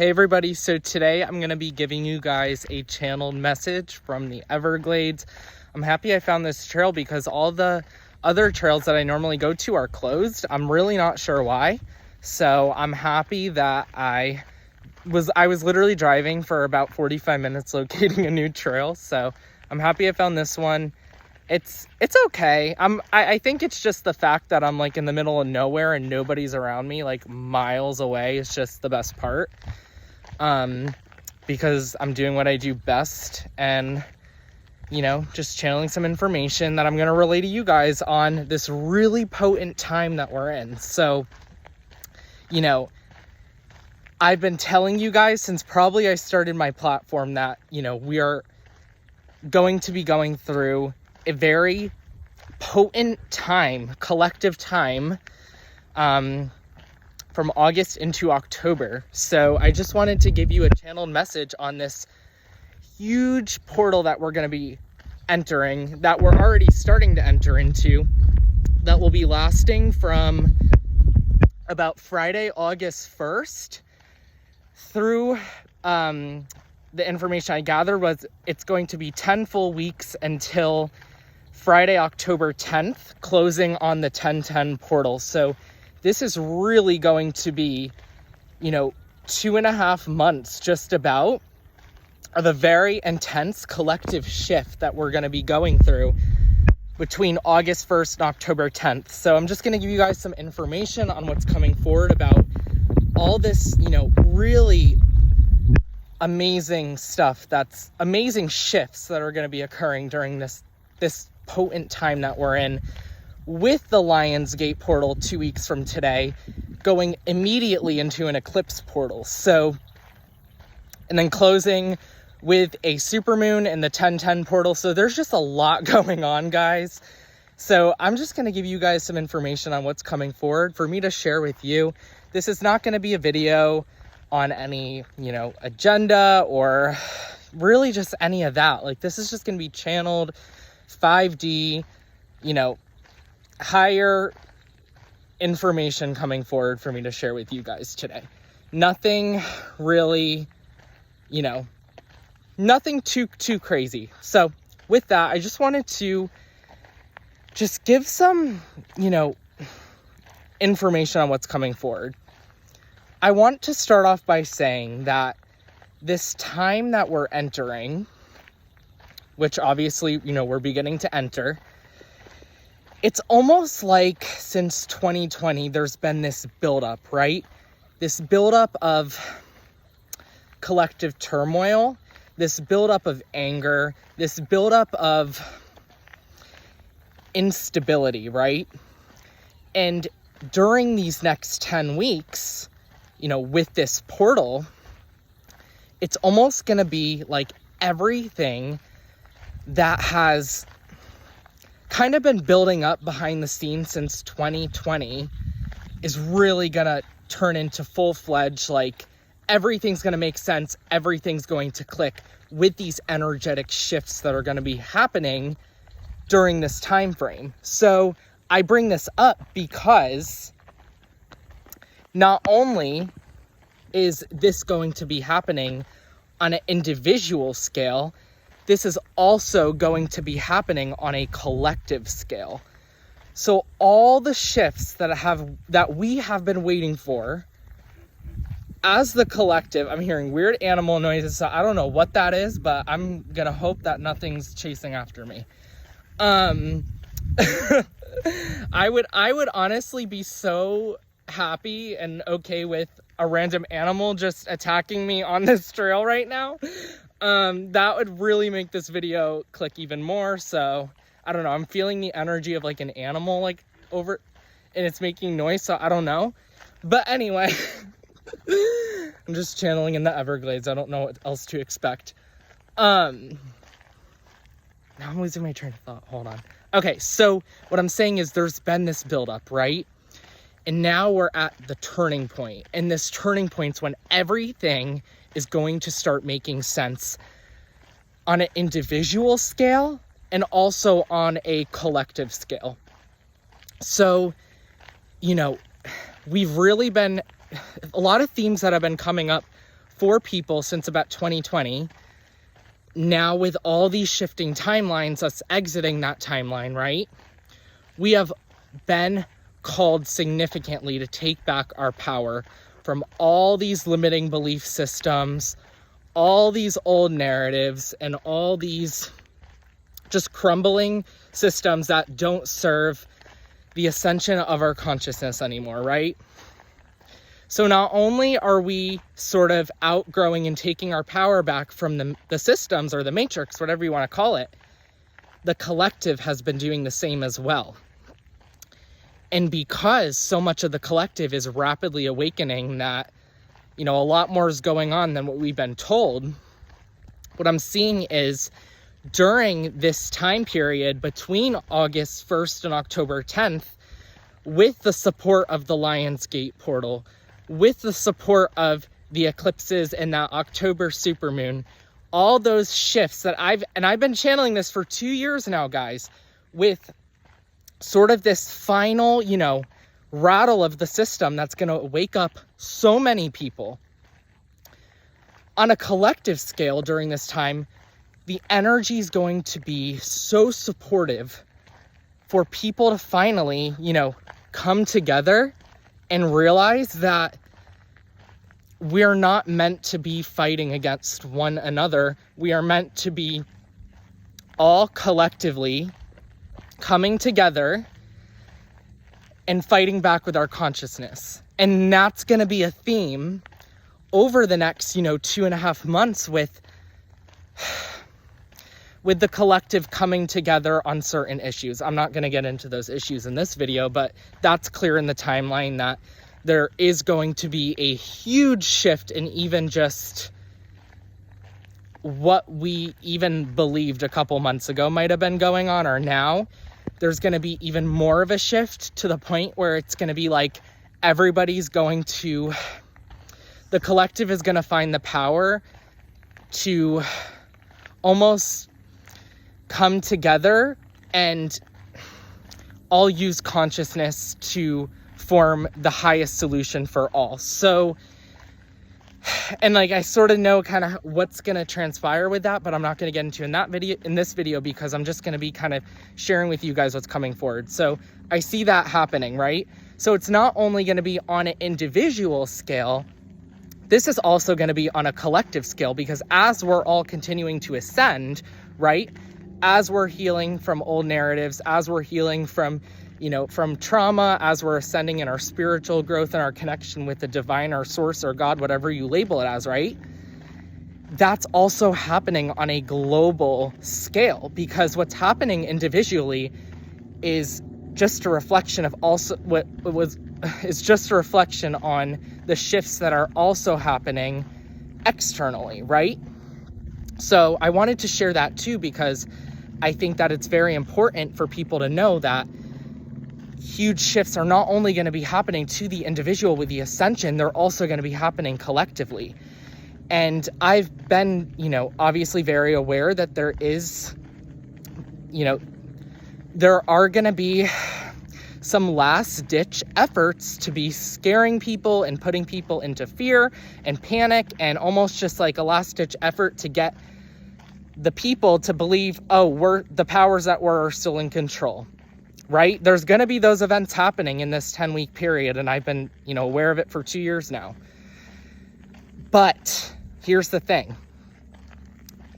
Hey everybody, so today I'm going to be giving you guys a channeled message from the Everglades. I'm happy I found this trail because all the other trails that I normally go to are closed. I'm really not sure why. So I'm happy that I was literally driving for about 45 minutes locating a new trail. So I'm happy I found this one. It's okay. I think it's just the fact that I'm like in the middle of nowhere and nobody's around me, like miles away. It's just the best part. Because I'm doing what I do best and, you know, just channeling some information that I'm going to relay to you guys on this really potent time that we're in. So, you know, I've been telling you guys since probably I started my platform that, you know, we are going to be going through a very potent time, collective time, from August into October. So I just wanted to give you a channeled message on this huge portal that we're going to be entering, that we're already starting to enter into, that will be lasting from about Friday, August 1st through, the information I gathered was it's going to be 10 full weeks until Friday, October 10th, closing on the 10/10 portal. So this is really going to be, you know, 2.5 months just about of a very intense collective shift that we're going to be going through between August 1st and October 10th. So I'm just going to give you guys some information on what's coming forward about all this, you know, really amazing stuff, that's amazing shifts that are going to be occurring during this potent time that we're in, with the Lion's Gate portal 2 weeks from today going immediately into an Eclipse portal. So, and then closing with a supermoon in the 10/10 portal. So there's just a lot going on, guys. So I'm just going to give you guys some information on what's coming forward for me to share with you. This is not going to be a video on any, you know, agenda or really just any of that. Like, this is just going to be channeled 5D, you know, higher information coming forward for me to share with you guys today. Nothing really, you know, nothing too crazy. So with that, I just wanted to just give some, you know, information on what's coming forward. I want to start off by saying that this time that we're entering, which obviously, you know, we're beginning to enter, it's almost like since 2020, there's been this buildup, right? This buildup of collective turmoil, this buildup of anger, this buildup of instability, right? And during these next 10 weeks, you know, with this portal, it's almost going to be like everything that has kind of been building up behind the scenes since 2020 is really gonna turn into full-fledged, like, everything's gonna make sense, everything's going to click with these energetic shifts that are gonna be happening during this time frame. So I bring this up because not only is this going to be happening on an individual scale, this is also going to be happening on a collective scale. So all the shifts that we have been waiting for as the collective, I'm hearing weird animal noises, so I don't know what that is, but I'm gonna hope that nothing's chasing after me. I would honestly be so happy and okay with a random animal just attacking me on this trail right now. That would really make this video click even more. So I don't know, I'm feeling the energy of like an animal like over, and it's making noise, so I don't know. But anyway, I'm just channeling in the Everglades. I don't know what else to expect. Now I'm losing my train of thought. Hold on. Okay, so what I'm saying is there's been this buildup, right? And now we're at the turning point. And this turning point's when everything is going to start making sense on an individual scale and also on a collective scale. So, you know, we've really been, a lot of themes that have been coming up for people since about 2020. Now with all these shifting timelines, us exiting that timeline, right? We have been called significantly to take back our power from all these limiting belief systems, all these old narratives, and all these just crumbling systems that don't serve the ascension of our consciousness anymore, right? So not only are we sort of outgrowing and taking our power back from the systems or the matrix, whatever you want to call it, the collective has been doing the same as well. And because so much of the collective is rapidly awakening that, a lot more is going on than what we've been told, what I'm seeing is during this time period between August 1st and October 10th, with the support of the Lionsgate portal, with the support of the eclipses and that October supermoon, all those shifts that I've been channeling this for 2 years now, guys, with sort of this final, rattle of the system that's going to wake up so many people. On a collective scale during this time, the energy is going to be so supportive for people to finally, come together and realize that we're not meant to be fighting against one another. We are meant to be all collectively coming together and fighting back with our consciousness. And that's going to be a theme over the next, 2.5 months with the collective coming together on certain issues. I'm not going to get into those issues in this video, but that's clear in the timeline that there is going to be a huge shift in even just what we even believed a couple months ago might have been going on, or now. There's going to be even more of a shift to the point where it's going to be like the collective is going to find the power to almost come together and all use consciousness to form the highest solution for all. So, and I sort of know kind of what's going to transpire with that, but I'm not going to get into in this video because I'm just going to be kind of sharing with you guys what's coming forward. So I see that happening, right? So it's not only going to be on an individual scale, this is also going to be on a collective scale, because as we're all continuing to ascend, right? As we're healing from old narratives, as we're healing from trauma, as we're ascending in our spiritual growth and our connection with the divine or source or God, whatever you label it as, right? That's also happening on a global scale, because what's happening individually is just a reflection of is just a reflection on the shifts that are also happening externally, right? So I wanted to share that too, because I think that it's very important for people to know that huge shifts are not only going to be happening to the individual with the ascension, they're also going to be happening collectively. And I've been, obviously very aware that there is, there are going to be some last ditch efforts to be scaring people and putting people into fear and panic, and almost just like a last ditch effort to get the people to believe, the powers that are still in control. Right? There's going to be those events happening in this 10-week period, and I've been, aware of it for 2 years now. But here's the thing.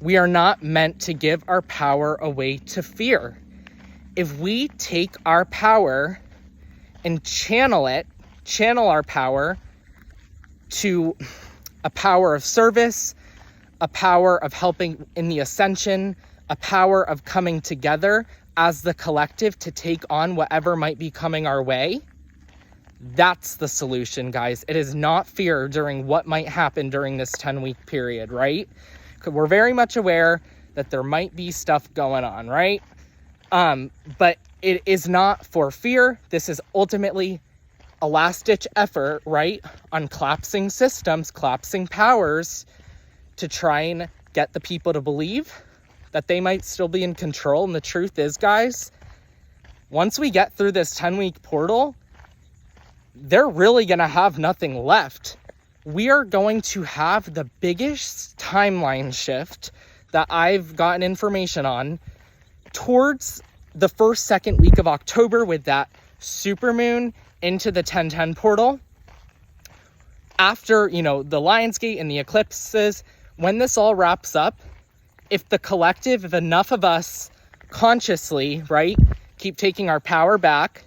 We are not meant to give our power away to fear. If we take our power and channel our power to a power of service, a power of helping in the ascension, a power of coming together as the collective to take on whatever might be coming our way, that's the solution, guys. It is not fear during what might happen during this 10-week period, right? Because we're very much aware that there might be stuff going on, right? But it is not for fear. This is ultimately a last-ditch effort, right, on collapsing systems, collapsing powers, to try and get the people to believe that they might still be in control. And the truth is, guys, once we get through this 10-week portal, they're really going to have nothing left we are going to have the biggest timeline shift that I've gotten information on towards the second week of October with that supermoon into the 1010 portal. After, you know, the Lionsgate and the eclipses, when this all wraps up, if the collective, if enough of us consciously, right, keep taking our power back,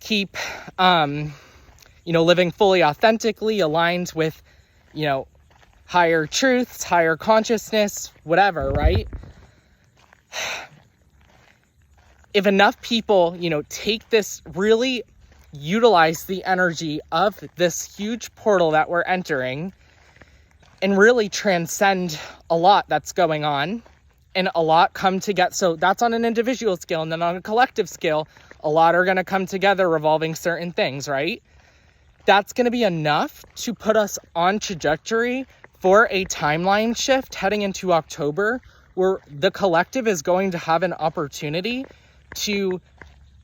keep, you know, living fully authentically aligned with, you know, higher truths, higher consciousness, whatever, right? If enough people, you know, take this, really utilize the energy of this huge portal that we're entering and really transcend a lot that's going on, and a lot come together. So that's on an individual scale, and then on a collective scale, a lot are going to come together revolving certain things, right? That's going to be enough to put us on trajectory for a timeline shift heading into October, where the collective is going to have an opportunity to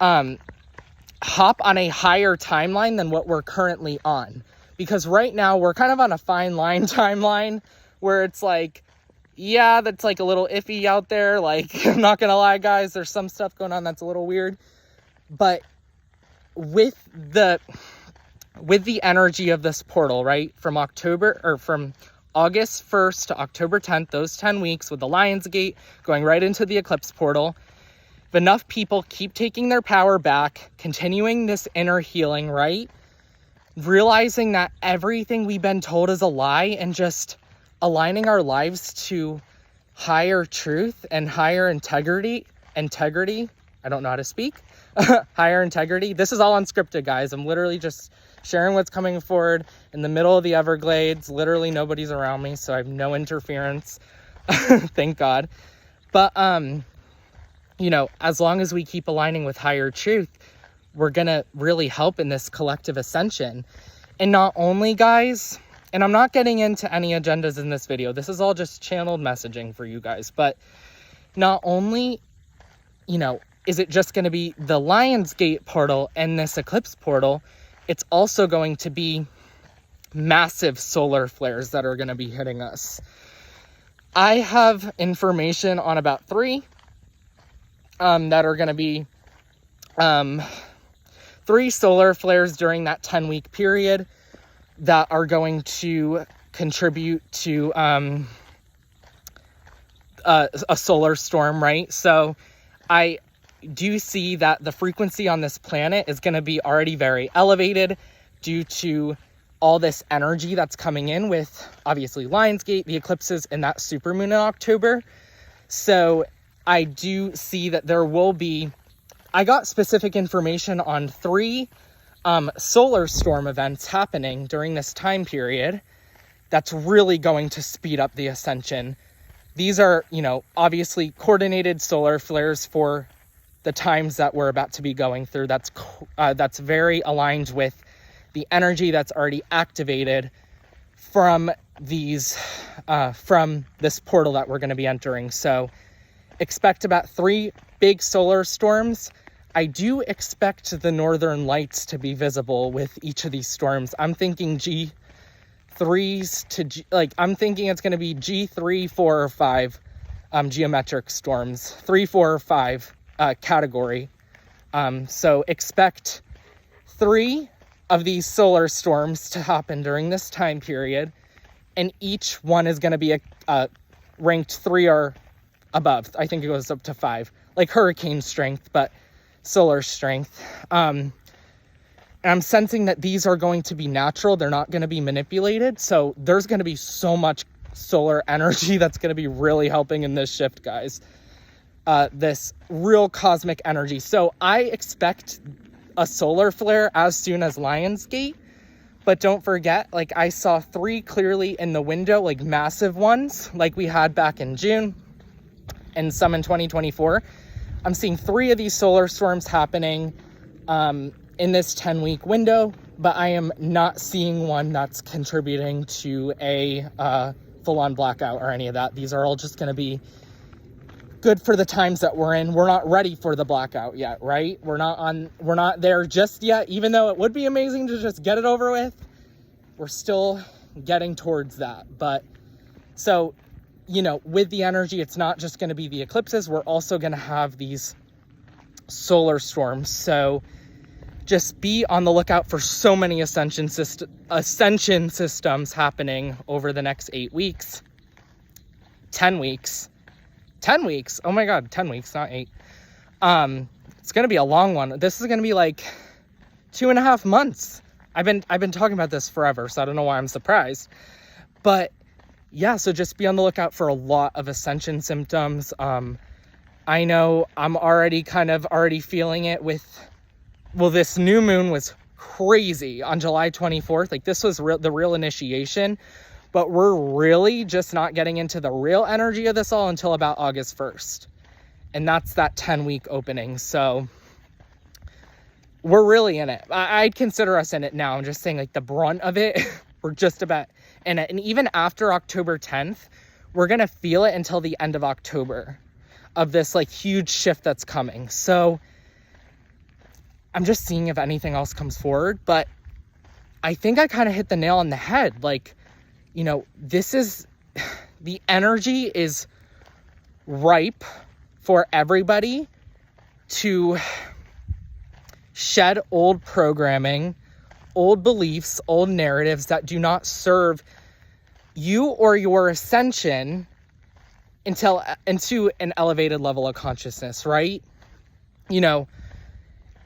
hop on a higher timeline than what we're currently on. Because right now we're kind of on a fine line timeline where it's like, yeah, that's like a little iffy out there. Like, I'm not gonna lie, guys, there's some stuff going on that's a little weird. But with the energy of this portal, right, from August 1st to October 10th, those 10 weeks with the Lionsgate going right into the Eclipse portal, if enough people keep taking their power back, continuing this inner healing, right, realizing that everything we've been told is a lie, and just aligning our lives to higher truth and higher integrity, I don't know how to speak, higher integrity. This is all unscripted, guys. I'm literally just sharing what's coming forward in the middle of the Everglades. Literally nobody's around me, so I have no interference. Thank God. But, you know, as long as we keep aligning with higher truth, we're going to really help in this collective ascension. And not only, guys, and I'm not getting into any agendas in this video, this is all just channeled messaging for you guys, but not only, you know, is it just going to be the Lionsgate portal and this Eclipse portal, it's also going to be massive solar flares that are going to be hitting us. I have information on about 3 that are going to be 3 solar flares during that 10-week period that are going to contribute to a solar storm, right? So I do see that the frequency on this planet is going to be already very elevated due to all this energy that's coming in with, obviously, Lionsgate, the eclipses, and that supermoon in October. So I do see that there will be, I got specific information on 3 solar storm events happening during this time period that's really going to speed up the ascension. These are, you know, obviously coordinated solar flares for the times that we're about to be going through. That's very aligned with the energy that's already activated from these, from this portal that we're going to be entering. So expect about 3 big solar storms. I do expect the northern lights to be visible with each of these storms. I'm thinking G3s to I'm thinking it's going to be G3, 4, or 5 geometric storms, 3, 4, or 5 category. So expect 3 of these solar storms to happen during this time period, and each one is going to be ranked 3 or above. I think it goes up to 5, like hurricane strength, but solar strength. And I'm sensing that these are going to be natural. They're not going to be manipulated. So there's going to be so much solar energy that's going to be really helping in this shift, guys. This real cosmic energy. So I expect a solar flare as soon as Lionsgate, but don't forget, like, I saw 3 clearly in the window, like massive ones, like we had back in June and some in 2024. I'm seeing 3 of these solar storms happening in this 10-week window, but I am not seeing one that's contributing to a full-on blackout or any of that. These are all just going to be good for the times that we're in. We're not ready for the blackout yet, right? We're not there just yet, even though it would be amazing to just get it over with. we're still getting towards that. But so, you know, with the energy, it's not just going to be the eclipses. We're also going to have these solar storms. So just be on the lookout for so many ascension systems happening over the next 8 weeks, 10 weeks. Oh my God, 10 weeks, not 8. It's going to be a long one. This is going to be like 2.5 months. I've been talking about this forever, so I don't know why I'm surprised. But yeah, so just be on the lookout for a lot of ascension symptoms. I know I'm already feeling it with, well, this new moon was crazy on July 24th. Like, this was the real initiation, but we're really just not getting into the real energy of this all until about August 1st. And that's that 10-week opening. So we're really in it. I'd consider us in it now. I'm just saying, like, the brunt of it, we're just about in it. And even after October 10th, we're going to feel it until the end of October of this, like, huge shift that's coming. So I'm just seeing if anything else comes forward. But I think I kind of hit the nail on the head. Like, you know, this is, the energy is ripe for everybody to shed old programming, old beliefs, old narratives that do not serve you or your ascension into an elevated level of consciousness, right? You know,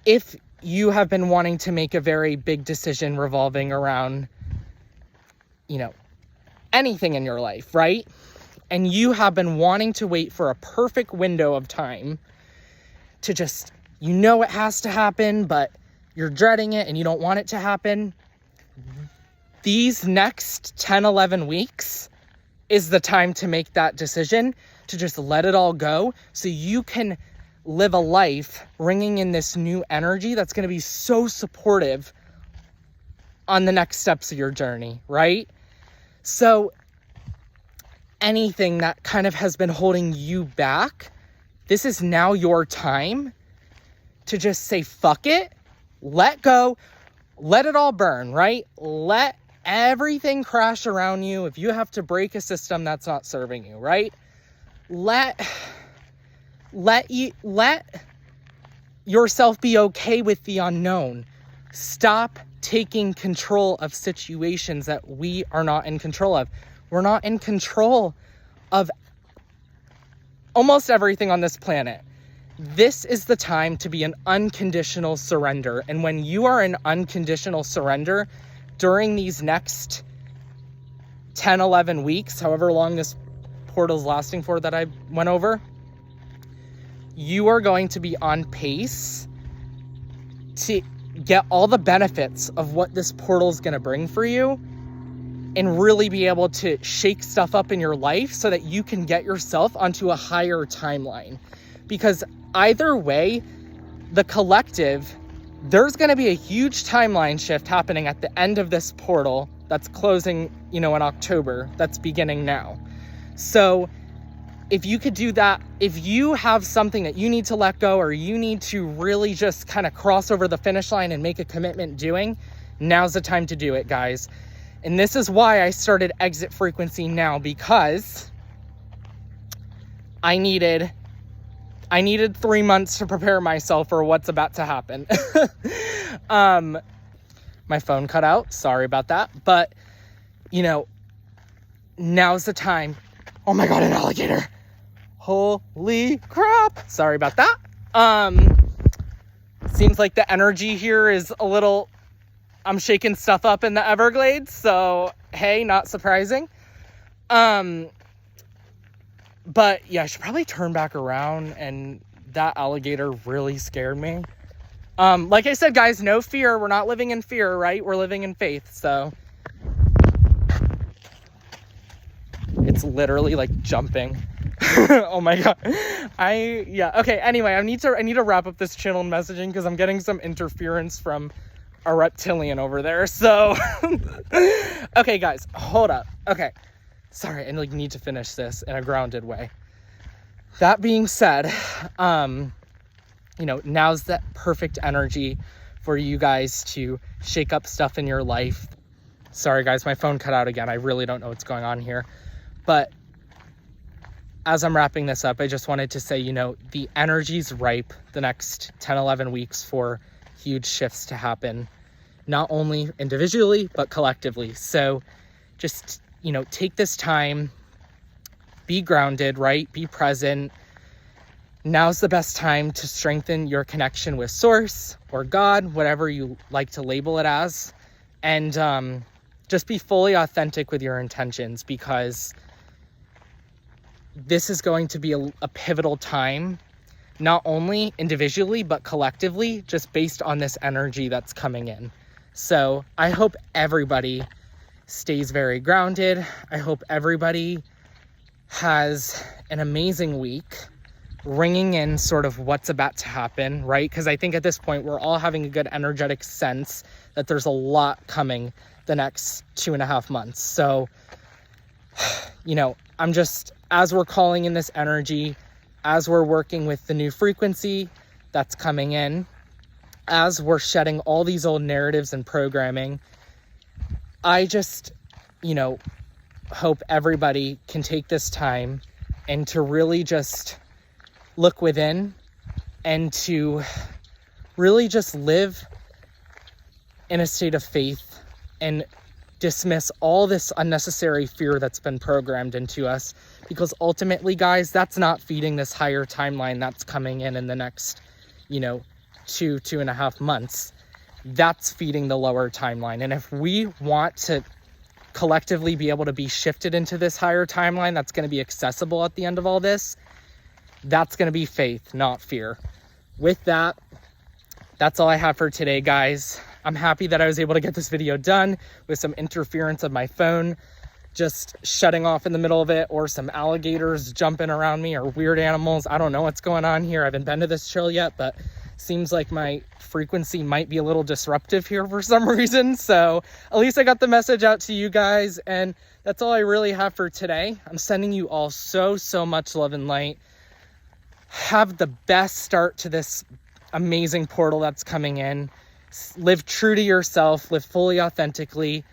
if you have been wanting to make a very big decision revolving around, you know, anything in your life, right? And you have been wanting to wait for a perfect window of time to just, you know, it has to happen, but you're dreading it and you don't want it to happen. These next 10, 11 weeks is the time to make that decision, to just let it all go so you can live a life bringing in this new energy that's going to be so supportive on the next steps of your journey, right? So anything that kind of has been holding you back, this is now your time to just say, fuck it, let go, let it all burn, right? Let everything crash around you. If you have to break a system that's not serving you, right? Let yourself be okay with the unknown. Stop taking control of situations that we are not in control of. We're not in control of almost everything on this planet. This is the time to be an unconditional surrender. And when you are in unconditional surrender during these next 10, 11 weeks, however long this portal's lasting for that I went over, you are going to be on pace to get all the benefits of what this portal is going to bring for you and really be able to shake stuff up in your life so that you can get yourself onto a higher timeline. Because either way, the collective, there's going to be a huge timeline shift happening at the end of this portal that's closing, you know, in October, that's beginning now. So if you could do that, if you have something that you need to let go or you need to really just kind of cross over the finish line and make a commitment doing, now's the time to do it, guys. And this is why I started Exit Frequency now, because I needed 3 months to prepare myself for what's about to happen. My phone cut out. Sorry about that. But, you know, now's the time. Oh my God, an alligator. Holy crap. Sorry about that. Seems like the energy here is a little, I'm shaking stuff up in the Everglades. So, hey, not surprising. But yeah, I should probably turn back around, and that alligator really scared me. Like I said, guys, no fear. We're not living in fear, right? We're living in faith. So it's literally like jumping. Oh my God. Okay. Anyway, I need to wrap up this channel messaging because I'm getting some interference from a reptilian over there. So, okay, guys, hold up. Okay. Sorry, I need to finish this in a grounded way. That being said, you know, now's that perfect energy for you guys to shake up stuff in your life. Sorry guys, my phone cut out again. I really don't know what's going on here. But as I'm wrapping this up, I just wanted to say, you know, the energy's ripe the next 10, 11 weeks for huge shifts to happen, not only individually, but collectively. So just, you know, take this time, be grounded, right? Be present. Now's the best time to strengthen your connection with Source or God, whatever you like to label it as. And just be fully authentic with your intentions, because this is going to be a pivotal time, not only individually, but collectively, just based on this energy that's coming in. So I hope everybody stays very grounded. I hope everybody has an amazing week, ringing in sort of what's about to happen, right? Because I think at this point, we're all having a good energetic sense that there's a lot coming the next 2.5 months. So, you know, I'm just, as we're calling in this energy, as we're working with the new frequency that's coming in, as we're shedding all these old narratives and programming, I just, you know, hope everybody can take this time and to really just look within and to really just live in a state of faith and dismiss all this unnecessary fear that's been programmed into us, because ultimately, guys, that's not feeding this higher timeline that's coming in the next, you know, 2.5 months. That's feeding the lower timeline. And if we want to collectively be able to be shifted into this higher timeline that's going to be accessible at the end of all this, that's going to be faith, not fear. With that, that's all I have for today, guys. I'm happy that I was able to get this video done with some interference of my phone just shutting off in the middle of it, or some alligators jumping around me, or weird animals. I don't know what's going on here. I haven't been to this trail yet, but seems like my frequency might be a little disruptive here for some reason. So at least I got the message out to you guys, and that's all I really have for today. I'm sending you all so much love and light. Have the best start to this amazing portal that's coming in. Live true to yourself, live fully authentically,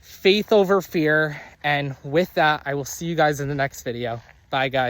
faith over fear. And with that, I will see you guys in the next video. Bye, guys.